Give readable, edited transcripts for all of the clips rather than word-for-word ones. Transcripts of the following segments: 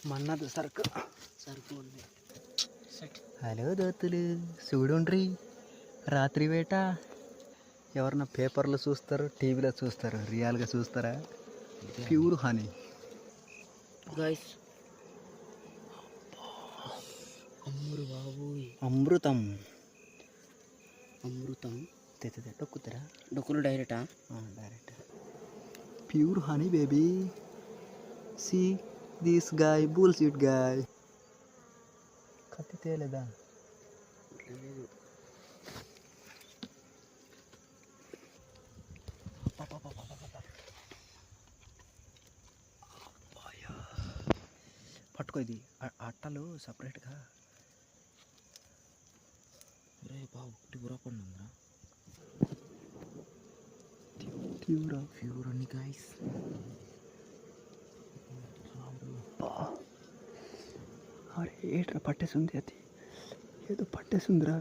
మన్నది సరుకు ఉంది. హలో దోతులు చూడుండ్రి, రాత్రి వేట ఎవరన్నా పేపర్లో చూస్తారు, టీవీలో చూస్తారు, రియల్గా చూస్తారా? ప్యూర్ హనీ గైస్, అమ్మురు బాబోయ్, అమృతం. అమృతం. డొక్కుతారా? డొక్కులు డైరెక్టా? Direct pure honey baby. See this guy bullshit guy. కత్తి తేలేదా? లేదు. పట్టుకో, ఇది అట్టలు సపరేట్గా. రే బాబు, ప్యూరా పండుందా? ప్యూర్ అని గాయస్. అరే ఏట్రా పట్టేసింది, అది ఏదో పట్టేసిందిరా.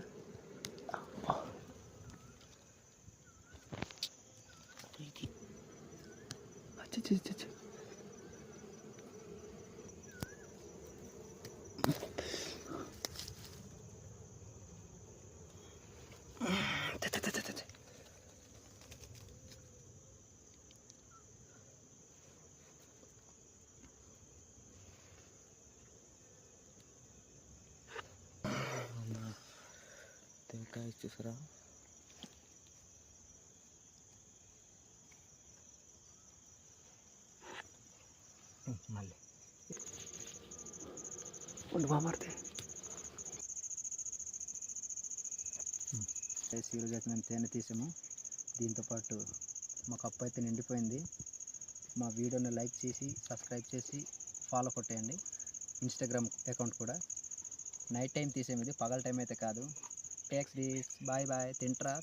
అచ్చి తెంకాయ చూసారా? మళ్ళీ ఉండు బామర్తే. ఈరోజు అయితే మేము తేనె తీసాము. దీంతోపాటు మా కప్పు అయితే నిండిపోయింది. మా వీడియోని లైక్ చేసి, సబ్స్క్రైబ్ చేసి, ఫాలో కొట్టేయండి. ఇన్స్టాగ్రామ్ అకౌంట్ కూడా. నైట్ టైం తీసాము, ఇది పగల టైం అయితే కాదు. Takes this. Bye bye.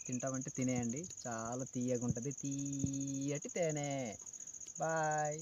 తింటామంటే తినేయండి, చాలా తీయగా ఉంటుంది, తీయటి తేనె. బాయ్.